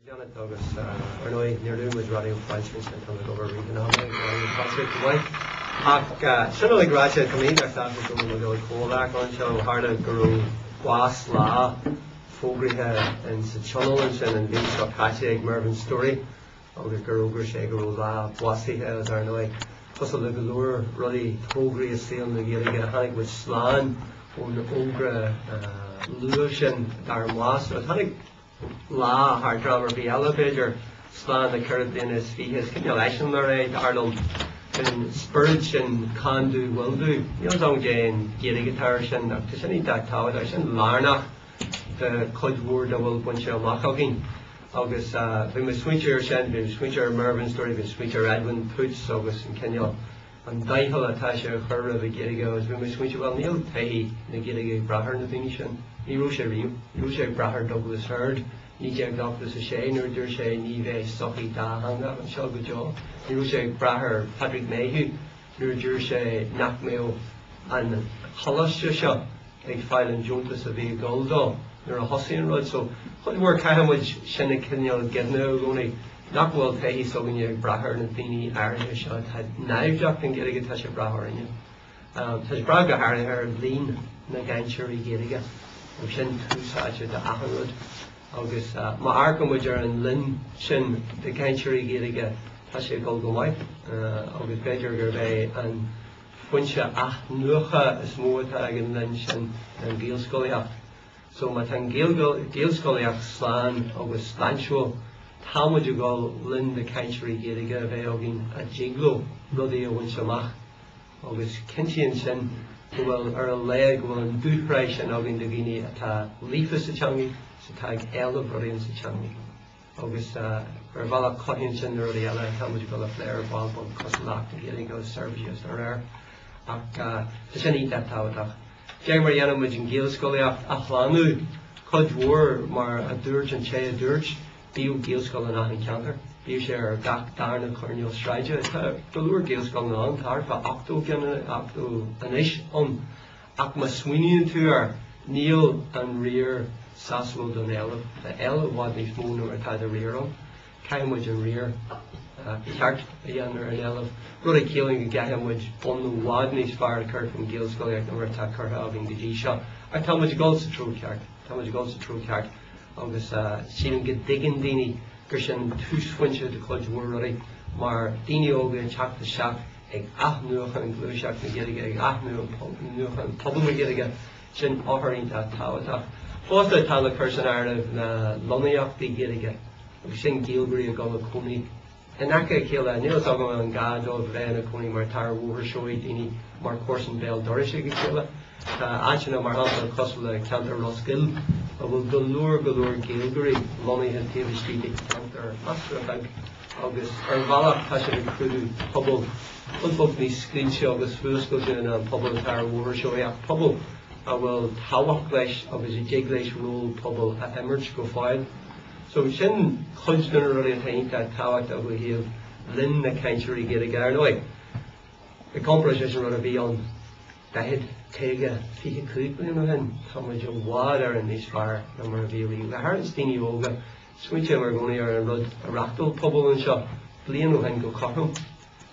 Janet agus Arnoy nearly was radio Frenchman and coming over reading on it. Sinna graduate coming back after going to go back on show hard to grow was la Eagraithe and the channel and being so catchy Mervyn story. Agus Garoger Shagro la Bossy as Arnoy. Plus a little lure really Eagraithe is seeing the Ghaeilge Hanig with Slan on the Ogra Lucian Darmas. So Hanig La hard drummer be elevator slan the current in his feet his continuation there Ireland in spurge and can do will do you know Jane Ghaeilge guitar and to any that tower I should Larna the cud word that will bunch of Machogin August we must switcher send we switcher Mervyn story we switcher Edwin Puts August and Kenya and Daihal Atasha Hurra the Ghaeilge we must switcher well Neil Tay the Ghaeilge Brahar the Venetian Iriseoir Brahar Douglas Heard, Nijag Douglas a Shane, or Durshay, Nive, Sochi Dahanga, and Shalgajo, Iriseoir Brahar Patrick Mayhew, Nur Durshay, Nakmeo, and Hollasha, like File and Juntas of the Goldo, Nur a Hossian Rod. So, what were Kahamwich, Shenakinil, Gedno, only Nakwell Tahi, Sogan Brahar, and Thini, Irish shot had knife up and getting a touch of Brahar in you. Has Braga Harry heard lean, Naganchuri Ghaeilge. We shin two such at the Ahanwood. August, my Arkham would and Lynn Shin, the Ganchuri Ghaeilge, Tasha Golgomai, August Bejer Gervay, and Funsha Nucha is more tag and Lynn Shin and Gael Scoliacht. So, my tang Gael Scoliacht Slan, August Slancho, how would you go Lynn the Ganchuri Ghaeilge, Veogin, a Jiglo, Bloody a Winshamach, August Kinchian Shin. Well, our leg will do price and Ogin the Guinea at Leafus a Changi, so tag Labhraíonn Eoghan August, or Vala Cottage and the Rodiella, how much you call a flare, Bob, Coslock, and getting those services or air. Just any that out. January Yanamage and Gael Scoliacht, Achlanu, Cod War, Mar a Dirge and Che a Dirge, Bio Gael Skull and Ahan Counter. You share Gak Darn Cornel Strider, the lure Gaels going on, Tarfa, Octo Anish on Akma Sweeney to her, Neil and Rear, Saswell Donella, the L Wadney Moon or Tide Rear on, Kaimwich and Rear, Cart, a younger and Elf, Ruddy killing the Gahamwich on the Wadney's fire Kirk from Gaels Goliath and Retak Kurt having the G shot. I tell much goals to true card, August, she didn't get digging Dini. Gershon two swinches the clutch were ready. Mar Dini Oga chak the shack, egg Nuach and Glue Shack to get a Nuach and Pobal Ghaeilge, Shin offering that Tawata. Both the Tala person are of Lunaíocht the Ghaeilge, Shin Gilbury a Golaconi, and Naka Killa, Neil Sogan and Gado, Vena Coni, Martar, Wooher Shoy, Dini, Mar Corson Bell, Dorishig Killa, Achina Marhanta, Cosla, Counter Roskill. Will galore Ghaeilge, Lonnie and TV Street Counter, Master Bank, August, or Vala Passion Crew, Pobal, Unbugny Screen Show, August, Fusco, and Pobal Tower War Show, Pobal, I will Tawak Glash, August, Jiglash Rule, Pobal, at Emerge go file. So we shouldn't constantly think that Tawak that we have Lynn the Ganchuri Ghaeilge Arnoy. The composition will be on Dahed. Teanga, Fika Creek, you know, and how much of water in this fire, number of viewing. The Harris Dini Yoga, switch over going here and run a ractal Pobal and shop, Leon and go Cotton,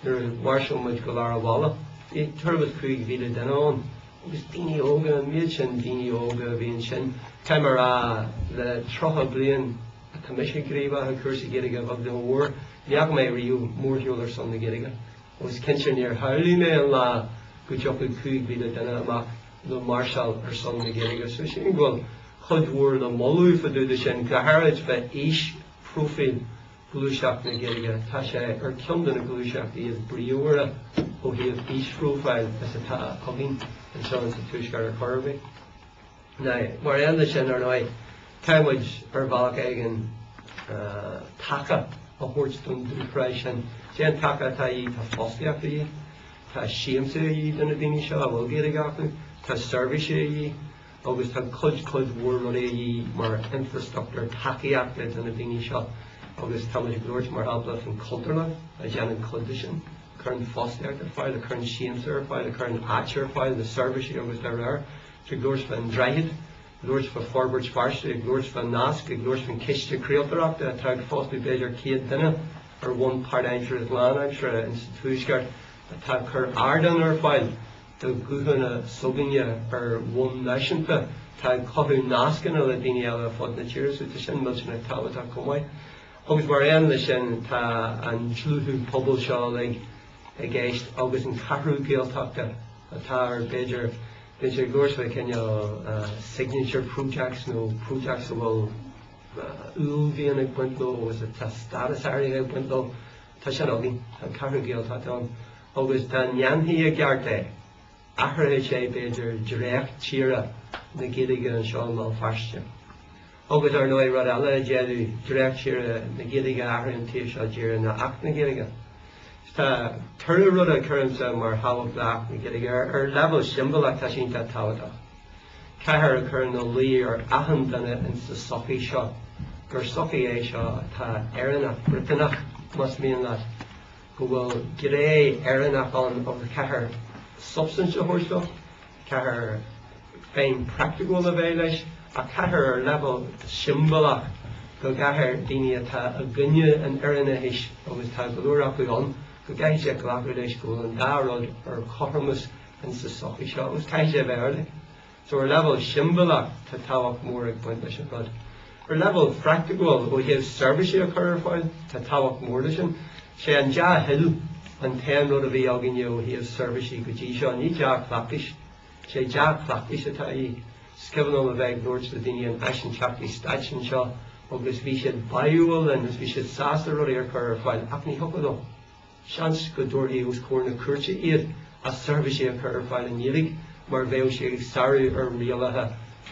there is Marshall much Galara Walla, the Turbot Creek Vida Denon, it was Dini Yoga, Mitch and Dini Yoga, being Shin, Camera, the Trocha Blian, a commission Griva, a Cursi Ghaeilge of the war, Yagmay Rio, Mortial or Son the Ghaeilge, was Kenshin near Harley La. Good job with Coog be the Denmark, the Marshall or Son the Ghaeilge. So she will Hud war the Molu for do the Shin, Gaharage by Ish Profile, Glushak the Ghaeilge, Tasha or Cumden the Glushak, he is Briora, who he has Ish Profile as a Ta Hugging, and so on to Tushkar or Corby. Now, Marianne the Shin or Noi, Cambridge or Balakagan, Taka, a Hortstone Depression, Jen Taka Tai, Fostiaki. Tá Shiam say ye done a Dini Shaw, I will get a gaffin, Tá service ye, August Tá Cud war ye, Mar infrastructure, Taki acted on a Dini Shaw, August Thomas Glorch, Mar Abla from Culturla, a Janet Condition, current Foster file, the current Shiam file, the current Atcher file, the service ye, August there, to Glorch and Dragid, glúirs fa forbert sparsú, glúirs fa nasc, glúirs fa cheiste creatorach, tá fósú beidir céad duine ar one part eintre glán eintre in túisgart, tá chur ardan ar fáil, do gúhanna soginne ar one naisianta, tá cothú nascan a le daine eile fod na tíras, úta sin mil sin ag tábhat a cumáid. Agus mar an lei sin tá an tlúthú pobal seo le geist agus an carú géaltachta atá ar beidir sé glúirsfa cinne signature projects nó projects bhfuil úlbhíon ag buintó agus tá status airí ag buintó tá sin agin an carú géaltachta an agus tá neamthaí a gearrta ahraithe sé beidir dréacht tíre na Ghaeilge an seo má faiste. Agus ar nó rud eile déadú dréacht tíre na Ghaeilge ahraithe tí seo díre na ach na Ghaeilge. Tá tuair rud a chuirmsa mar habhacht leach na Ghaeilge ar level symbol tá sin tá tábhaach. Ceithar a chur nó lí ar ahan duine in sa sochaí seo, gur sochaí é seo tá éireannach Britanach mas míon leat go bhfuil gré éireannach an ó ceithar substance a thuirseo, ceithar féin practical a bheith leis, a ceithar ar level symbolach go gaiithar daine atá a gunne an éireanna agus tá golúach an go gaiith sé ghlaachú leis go an dárod ar chothamas in sa sochaí seo, agus caiith sé bheith airla. So ar level symbolach tá tábhacht mór ag buint leis an rud. Ar level practical ó thaobh service a chur ar fáil tá tábhacht mór leis an. Sé an deá hill an téan rud a bhí agin ó thaobh service go dtí seo ní deá clapis. Sé deá clapis atá í scibann a bheith glúirt le daine an aisin teachtaí staidsin seo agus bhí siad bailiúil agus bhí siad sásta rud ar chur ar fáil ach ní thugadó. Seans go dúirthaí ús cór na cuairte iad a service a chur ar fáil an Ghaeilge mar bheadh sé ag starú ar rialathe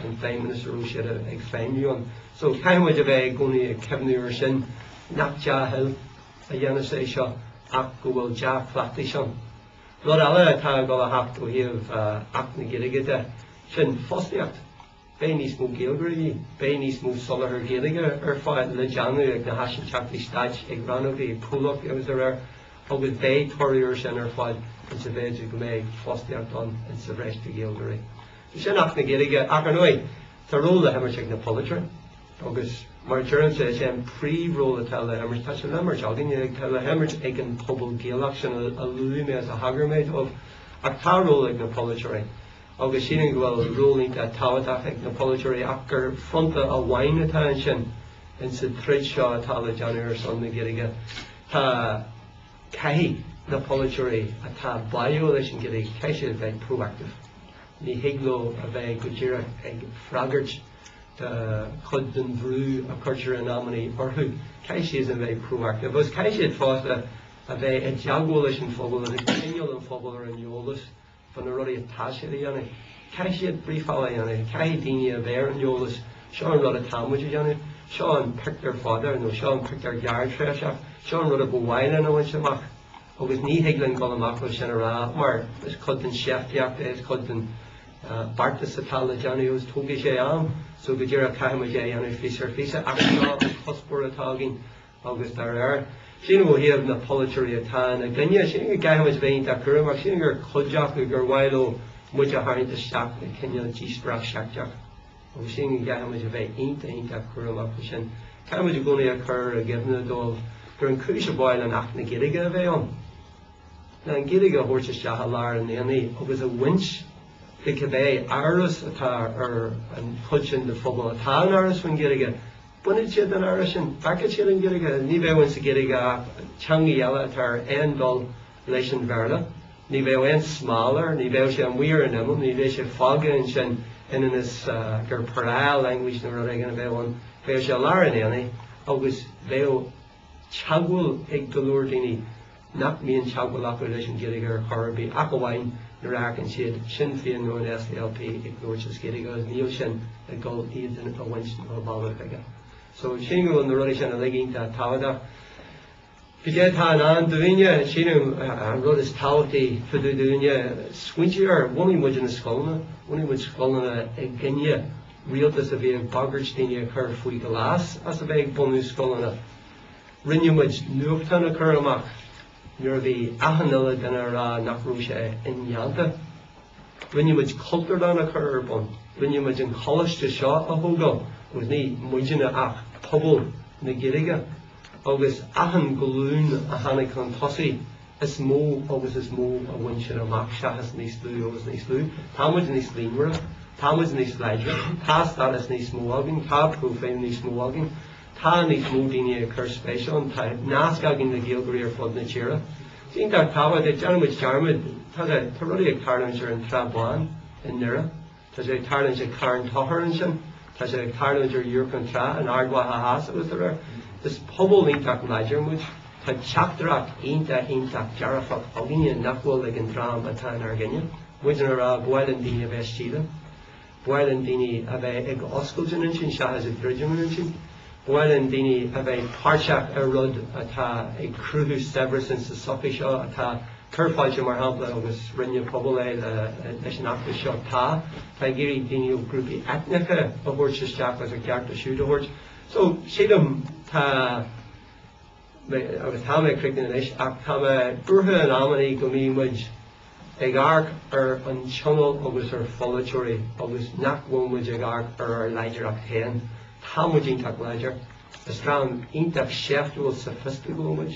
an féiminas arú siad ag féimiúin. So caiimid a bheith gcónaí ag cebnú ar sin nach deá hill a dhéanamh sé seo ach go bhfuil deá clachtaí sin. Rud eile atá go a hacht ó thaobh ach na Ghaeilge de sin fóstaíocht. Bé níos mó Ghaeilge, bé níos mó solar Ghaeilge ar fáil le deanú ag na haisin teachtaí staid ag ranmhaí púlach agus ar agus bé toiríir sin ar fáil in sa bhéidir go méid fóstaíocht an in sa bhreiste Ghaeilge. Sin ach na Ghaeilge ach an uaid tá róla hemmert ag na Polaitíocht agus mar dúireann sé sin príomhróla tá le hemmert tá sé lemmert agin tá le hemmert ag an pobal géalach sin a luú mé as a hagarméid of ach tá róla ag na Polaitíocht. Agus sin go bhfuil rólaí tábhaach ag na Polaitíocht ach gur fronta a bhain atá an sin in sa trid seo atá le deanúir san na Ghaeilge. Tá caithí na Polaitíocht atá bailiú leis an Ghaeilge caiith sé a bheith proactive. Ní higló a bheith go dtíre ag freagairt de chud den bhrú a chuirtear an amnaí orthú. Caiith sé a bheith proactive. Agus caiith sé fásta a bheith ag deagú leis an phobal a céineal an phobal ar an eolas fan na rudí atá sé a dhéanamh. Caiith sé bríomhála a dhéanamh. Caiith daoine a bheith an eolas seo an rud a támuid a dhéanamh. Seo an pictar fada nó seo an pictar gearrtréiseach. Seo an rud a bhhaile na bhain semach. Agus ní hiaglann go amach le sin ará mar is chud den seachtaíocht is chud den bartas atá le deanú is tóga sé am. So go dtíre caiimiid é dhéanamh físa ach seo an chospóir atá gin agus dar air. Sin bhfuil thaobh na Polaitíocht atá na gcuine sin go gaiimiid bhéint a chum ach sin gur chuideach gur bhhailó muid a tharraingt isteach na cinneal díospóireacht seachtaach. Agus sin go gaiimiid a bheith aonanta chum ach sin. Caiimiid a gcónaí a chur a gceimhne dómh gur an cúis a bháil an ach na Ghaeilge a bheith an. Na an Ghaeilge thuirt isteach a lár an éanaí agus a winch de cabbé áras atá ar an chud sin de phobal atá an áras fan Ghaeilge. Bunaid siad an áras sin, bhacad siad an Ghaeilge, ní bheadhain sa Ghaeilge teanga eile atá ar aondul leis an bhearla. Ní bheadh an smálar, ní bheadh sé an mhuiar an imil, ní bheadh sé fága an sin inan is gur pará language na rud ag an bheadhain. Bheadh sé lár an éanaí agus bheadh teagúil ag golúir daoine nach míon teagúil acu leis an Ghaeilge ar chorbaí ach go bhhain Ragan siad sin fion nó an SLP ag glúirt is Ghaeilge agus níl sin a ggóil iad in a bhaint ó bábhar aige. So sin go an rud sin a ligínta tábhaach. Bhí tá an dúine sin an rud is tábhachtaí fuú dúine scuintear bhunaí muid in na scoilna, bhunaí muid scoilna ag gcinne rialtas a bhí ag bagairt daoine chur faoi glas as a bheith ag bunú scoilna. Rinne muid nuachtain a chur amach. Nuair bhí ahanile den ar nach raibh sé inhealta. rinne muid cultúr an a chur bon, rinne muid an choiste seo a thógáil, agus ní muideanna ach pobal na Gaeilge, agus achan golún a tháinig chun tosaí is mó agus is mó a bhain sin amach seachas níos lú agus níos lú. Tá muid níos líonmhara, tá muid níos leideach, tá stadas níos mó agin, tá próféim níos mó agin, tá níos mó daoine a chur spéisiún, tá nasc agin na Gaeilge ar fud na tíre. Dín dar tábhaid ag dearmid dearmid, tá rudí ag tarlann ar an trabháin in nura, tá sé ag tarlann ar cairn tochar an sin, tá sé ag tarlann ar dúrc an tra an ardwa a hása agus ar. Is pobl ítach leidir muid, tá teachtarach ionach dearafach agin nachhfuil ag an trám atá ar gine. Muidir ar bhailen daoine a bheith stíle, bhailen daoine a bheith ag oscailte an sin, seachas ag druideann an sin, bhailen daoine a bheith páirteach ar rud atá ag cruthú sebras in sa sofi seo atá curfáilte mar hampla agus rinne pobl leis an achtas seo tá géirí daoine ó grúpi etnicha a bhúirt isteach as a ceart a siúd a bhúirt. So siadam tá agus tá mé cricn leis ach tá burtha an amanaí go mí muid ag arc ar an channel agus ar polaitíoirí agus nachhfuil muid ag arc ar leidirach tain. Tá muid ionach leidir. Is rám ionach seachtúil sophistical muid.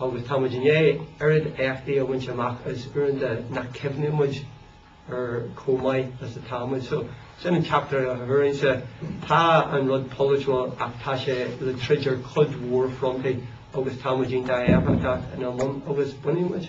Agus tá muid inné arid éachtaí a bhaint amach is uirnda nach cefne muid ar comaiid as a tá muid. So sin an chapter a bhuirann sa tá an rud polaitíoil ach tá sé le tridir chud mhór frontaí agus tá muid ionach éachtaach in an món agus bunaí muid.